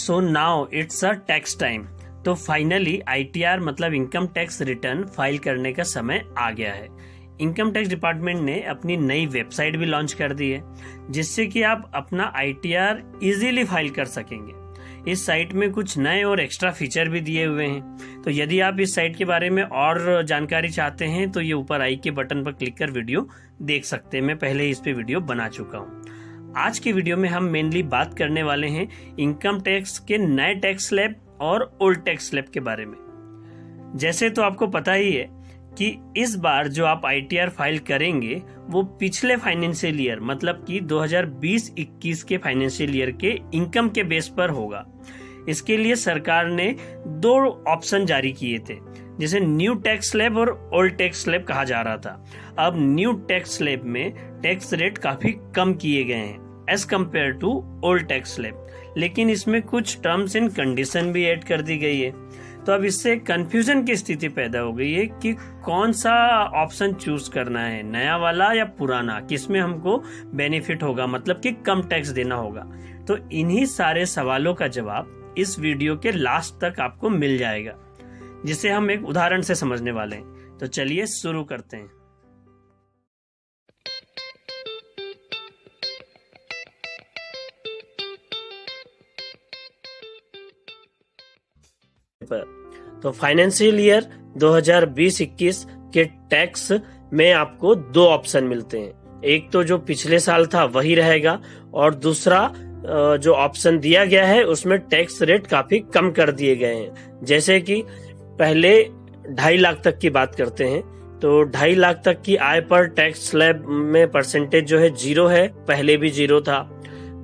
So now it's a tax time. तो finally ITR मतलब income tax return file करने का समय आ गया है। इनकम टैक्स डिपार्टमेंट ने अपनी नई वेबसाइट भी लॉन्च कर दी है, जिससे कि आप अपना आईटीआर इजीली फाइल कर सकेंगे। इस साइट में कुछ नए और एक्स्ट्रा फीचर भी दिए हुए हैं। तो यदि आप इस साइट के बारे में और जानकारी चाहते हैं तो ये ऊपर आई के बटन पर क्लिक कर वीडियो देख सकते हैं। मैं पहले ही इस पे वीडियो बना चुका हूँ। आज की वीडियो में हम मेनली बात करने वाले हैं इनकम टैक्स के नए टैक्स स्लैब और ओल्ड टैक्स स्लैब के बारे में। जैसे तो आपको पता ही है कि इस बार जो आप आईटीआर फाइल करेंगे वो पिछले फाइनेंशियल ईयर मतलब कि 2020-21 के फाइनेंशियल ईयर के इनकम के बेस पर होगा। इसके लिए सरकार ने 2 ऑप्शन जारी किए थे, जिसे न्यू टैक्स स्लैब और ओल्ड टैक्स स्लैब कहा जा रहा था। अब न्यू टैक्स स्लैब में टैक्स रेट काफी कम किए गए हैं as compare to old tax slab, लेकिन इसमें कुछ टर्म्स एंड कंडीशन भी ऐड कर दी गई है। तो अब इससे कंफ्यूजन की स्थिति पैदा हो गई है कि कौन सा ऑप्शन चूज करना है, नया वाला या पुराना, किसमें हमको बेनिफिट होगा, मतलब कि कम टैक्स देना होगा। तो इन्हीं सारे सवालों का जवाब इस वीडियो के लास्ट तक आपको मिल जाएगा, जिसे हम एक उदाहरण से समझने वाले हैं। तो चलिए शुरू करते हैं। तो फाइनेंशियल ईयर 2020-21 के टैक्स में आपको 2 ऑप्शन मिलते हैं। एक तो जो पिछले साल था वही रहेगा, और दूसरा जो ऑप्शन दिया गया है उसमें टैक्स रेट काफी कम कर दिए गए हैं। जैसे कि पहले 2.5 लाख तक की बात करते हैं, तो 2.5 लाख तक की आय पर टैक्स स्लैब में परसेंटेज जो है 0 है, पहले भी 0 था।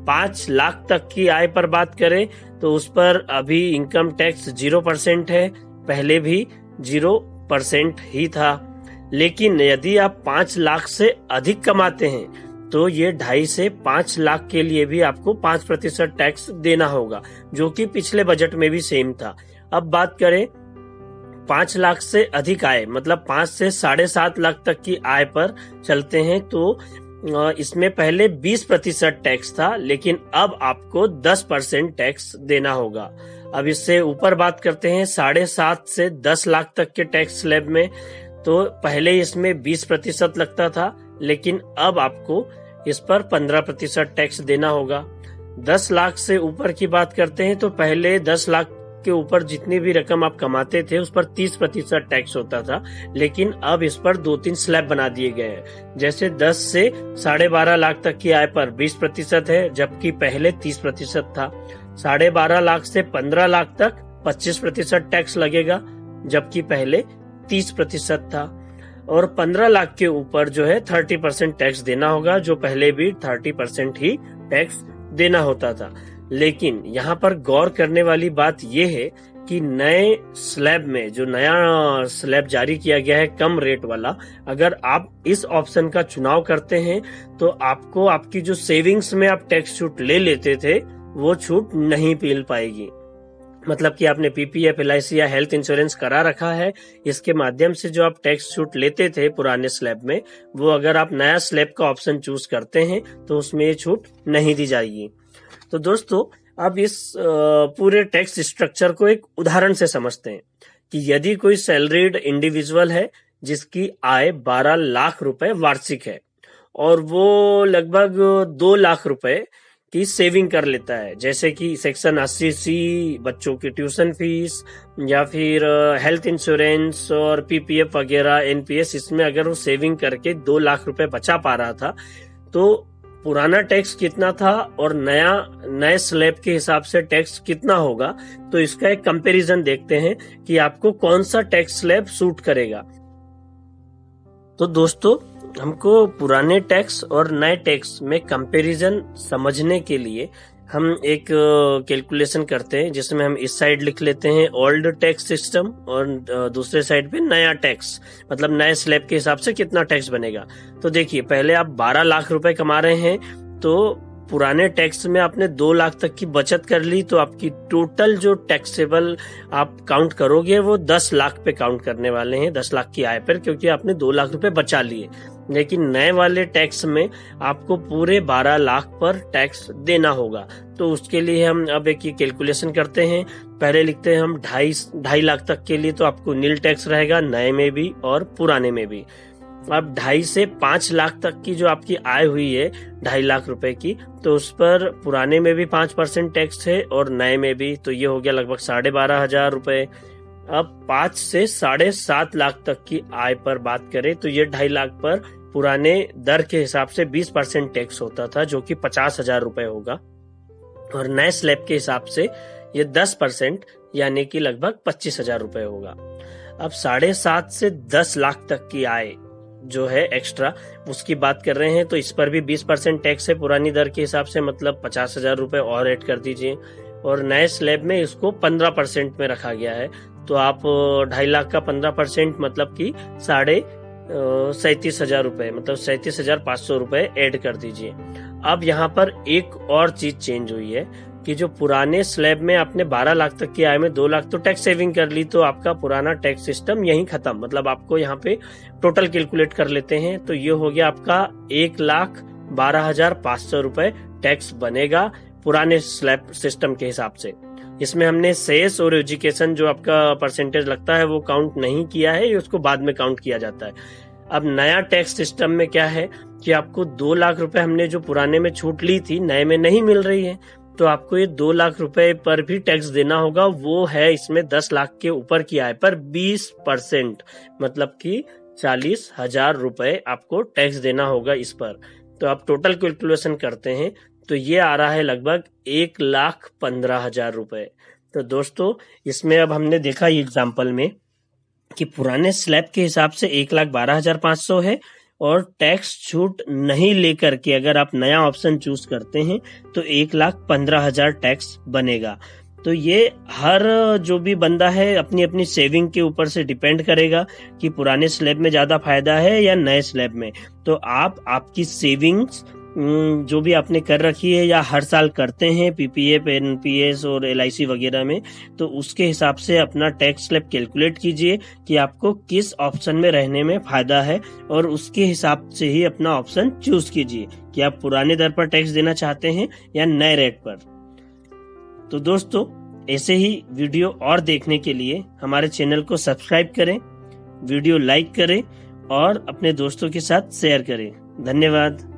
5 लाख तक की आय पर बात करें तो उस पर अभी इनकम टैक्स 0% है, पहले भी 0% ही था। लेकिन यदि आप 5 लाख से अधिक कमाते हैं तो ये 2.5 से 5 लाख के लिए भी आपको 5% टैक्स देना होगा, जो कि पिछले बजट में भी सेम था। अब बात करें 5 लाख से अधिक आय मतलब 5 से 7.5 लाख तक की आय पर चलते हैं, तो इसमें पहले 20% टैक्स था, लेकिन अब आपको 10% टैक्स देना होगा। अब इससे ऊपर बात करते हैं 7.5 से 10 लाख तक के टैक्स स्लैब में, तो पहले इसमें 20% लगता था, लेकिन अब आपको इस पर 15% टैक्स देना होगा। 10 लाख से ऊपर की बात करते हैं तो पहले 10 लाख के ऊपर जितनी भी रकम आप कमाते थे उस पर 30% टैक्स होता था, लेकिन अब इस पर 2-3 स्लैब बना दिए गए हैं। जैसे 10 से 12.5 लाख तक की आय पर 20% है, जबकि पहले 30% था। 12.5 लाख से 15 लाख तक 25% टैक्स लगेगा, जबकि पहले 30% था। और 15 लाख के ऊपर जो है 30% टैक्स देना होगा, जो पहले भी 30% ही टैक्स देना होता था। लेकिन यहाँ पर गौर करने वाली बात यह है कि नए स्लैब में जो नया स्लैब जारी किया गया है कम रेट वाला, अगर आप इस ऑप्शन का चुनाव करते हैं तो आपको आपकी जो सेविंग्स में आप टैक्स छूट ले लेते थे वो छूट नहीं मिल पाएगी। मतलब कि आपने पीपीएफ, एलआईसी या हेल्थ इंश्योरेंस करा रखा है, इसके माध्यम से जो आप टैक्स छूट लेते थे पुराने स्लैब में, वो अगर आप नया स्लैब का ऑप्शन चूज करते हैं तो उसमें ये छूट नहीं दी जाएगी। तो दोस्तों अब इस पूरे टैक्स स्ट्रक्चर को एक उदाहरण से समझते हैं कि यदि कोई सैलरीड इंडिविजुअल है जिसकी आय 12 लाख रुपए वार्षिक है और वो लगभग 2 लाख रुपए की सेविंग कर लेता है, जैसे कि सेक्शन 80C बच्चों की ट्यूशन फीस या फिर हेल्थ इंश्योरेंस और पीपीएफ वगैरह, एनपीएस, इसमें अगर वो सेविंग करके 2 लाख रुपए बचा पा रहा था, तो पुराना टैक्स कितना था और नए स्लैब के हिसाब से टैक्स कितना होगा, तो इसका एक कंपैरिजन देखते हैं कि आपको कौन सा टैक्स स्लैब सूट करेगा। तो दोस्तों हमको पुराने टैक्स और नए टैक्स में कंपैरिजन समझने के लिए हम एक कैलकुलेशन करते हैं, जिसमें हम इस साइड लिख लेते हैं ओल्ड टैक्स सिस्टम और दूसरे साइड पे नया टैक्स, मतलब नए स्लैब के हिसाब से कितना टैक्स बनेगा। तो देखिए, पहले आप 12 लाख रुपए कमा रहे हैं, तो पुराने टैक्स में आपने 2 लाख तक की बचत कर ली, तो आपकी टोटल जो टैक्सेबल आप काउंट करोगे वो 10 लाख पे काउंट करने वाले हैं, 10 लाख की आय पर, क्योंकि आपने 2 लाख रुपए बचा लिए। लेकिन नए वाले टैक्स में आपको पूरे 12 लाख पर टैक्स देना होगा। तो उसके लिए हम अब एक कैलकुलेशन करते हैं। पहले लिखते हैं हम 2.5 लाख तक के लिए तो आपको नील टैक्स रहेगा, नए में भी और पुराने में भी। अब 2.5 से 5 लाख तक की जो आपकी आय हुई है 2.5 लाख रुपए की, तो उस पर पुराने में भी 5% टैक्स है और नए में भी, तो ये हो गया लगभग 12,500 रुपए। अब 5 से 7.5 लाख तक की आय पर बात करें तो ये 2.5 लाख पर पुराने दर के हिसाब से 20% टैक्स होता था, जो कि 50,000 रुपए होगा, और नए स्लैब के हिसाब से ये 10% यानी कि लगभग 25,000 रुपए होगा। अब 7.5 से 10 लाख तक की आय जो है एक्स्ट्रा, उसकी बात कर रहे हैं, तो इस पर भी 20% टैक्स है पुरानी दर के हिसाब से, मतलब 50,000 रुपए और ऐड कर दीजिए। और नए स्लैब में इसको 15% में रखा गया है, तो आप 2.5 लाख का 15% मतलब कि 37,500 रुपए, मतलब 37,500 रुपए ऐड कर दीजिए। अब यहाँ पर एक और चीज चेंज हुई है कि जो पुराने स्लैब में आपने 12 लाख तक की आय में 2 लाख तो टैक्स सेविंग कर ली, तो आपका पुराना टैक्स सिस्टम यहीं खत्म, मतलब आपको यहाँ पे टोटल कैलकुलेट कर लेते हैं, तो ये हो गया आपका 1,12,500 रुपए टैक्स बनेगा पुराने स्लैब सिस्टम के हिसाब से। इसमें हमने सेस और एजुकेशन जो आपका परसेंटेज लगता है वो काउंट नहीं किया है, ये उसको बाद में काउंट किया जाता है। अब नया टैक्स सिस्टम में क्या है कि आपको 2 लाख रुपए हमने जो पुराने में छूट ली थी नए में नहीं मिल रही है, तो आपको ये 2 लाख रुपए पर भी टैक्स देना होगा। वो है इसमें 10 लाख के ऊपर की आय पर 20%, मतलब कि 40,000 रुपए आपको टैक्स देना होगा इस पर। तो आप टोटल कैलकुलेशन करते हैं तो ये आ रहा है लगभग 1,15,000 रुपए। तो दोस्तों इसमें अब हमने देखा एग्जाम्पल में कि पुराने स्लैब के हिसाब से 1,12,500 है, और टैक्स छूट नहीं लेकर के अगर आप नया ऑप्शन चूज करते हैं तो 1,15,000 टैक्स बनेगा। तो ये हर जो भी बंदा है अपनी अपनी सेविंग के ऊपर से डिपेंड करेगा कि पुराने स्लैब में ज्यादा फायदा है या नए स्लैब में। तो आप आपकी सेविंग्स जो भी आपने कर रखी है या हर साल करते हैं पीपीएफ, एनपीएस और एलआईसी वगैरह में, तो उसके हिसाब से अपना टैक्स स्लैब कैलकुलेट कीजिए कि आपको किस ऑप्शन में रहने में फायदा है, और उसके हिसाब से ही अपना ऑप्शन चूज कीजिए कि आप पुराने दर पर टैक्स देना चाहते हैं या नए रेट पर। तो दोस्तों ऐसे ही वीडियो और देखने के लिए हमारे चैनल को सब्सक्राइब करें, वीडियो लाइक करें और अपने दोस्तों के साथ शेयर करें। धन्यवाद।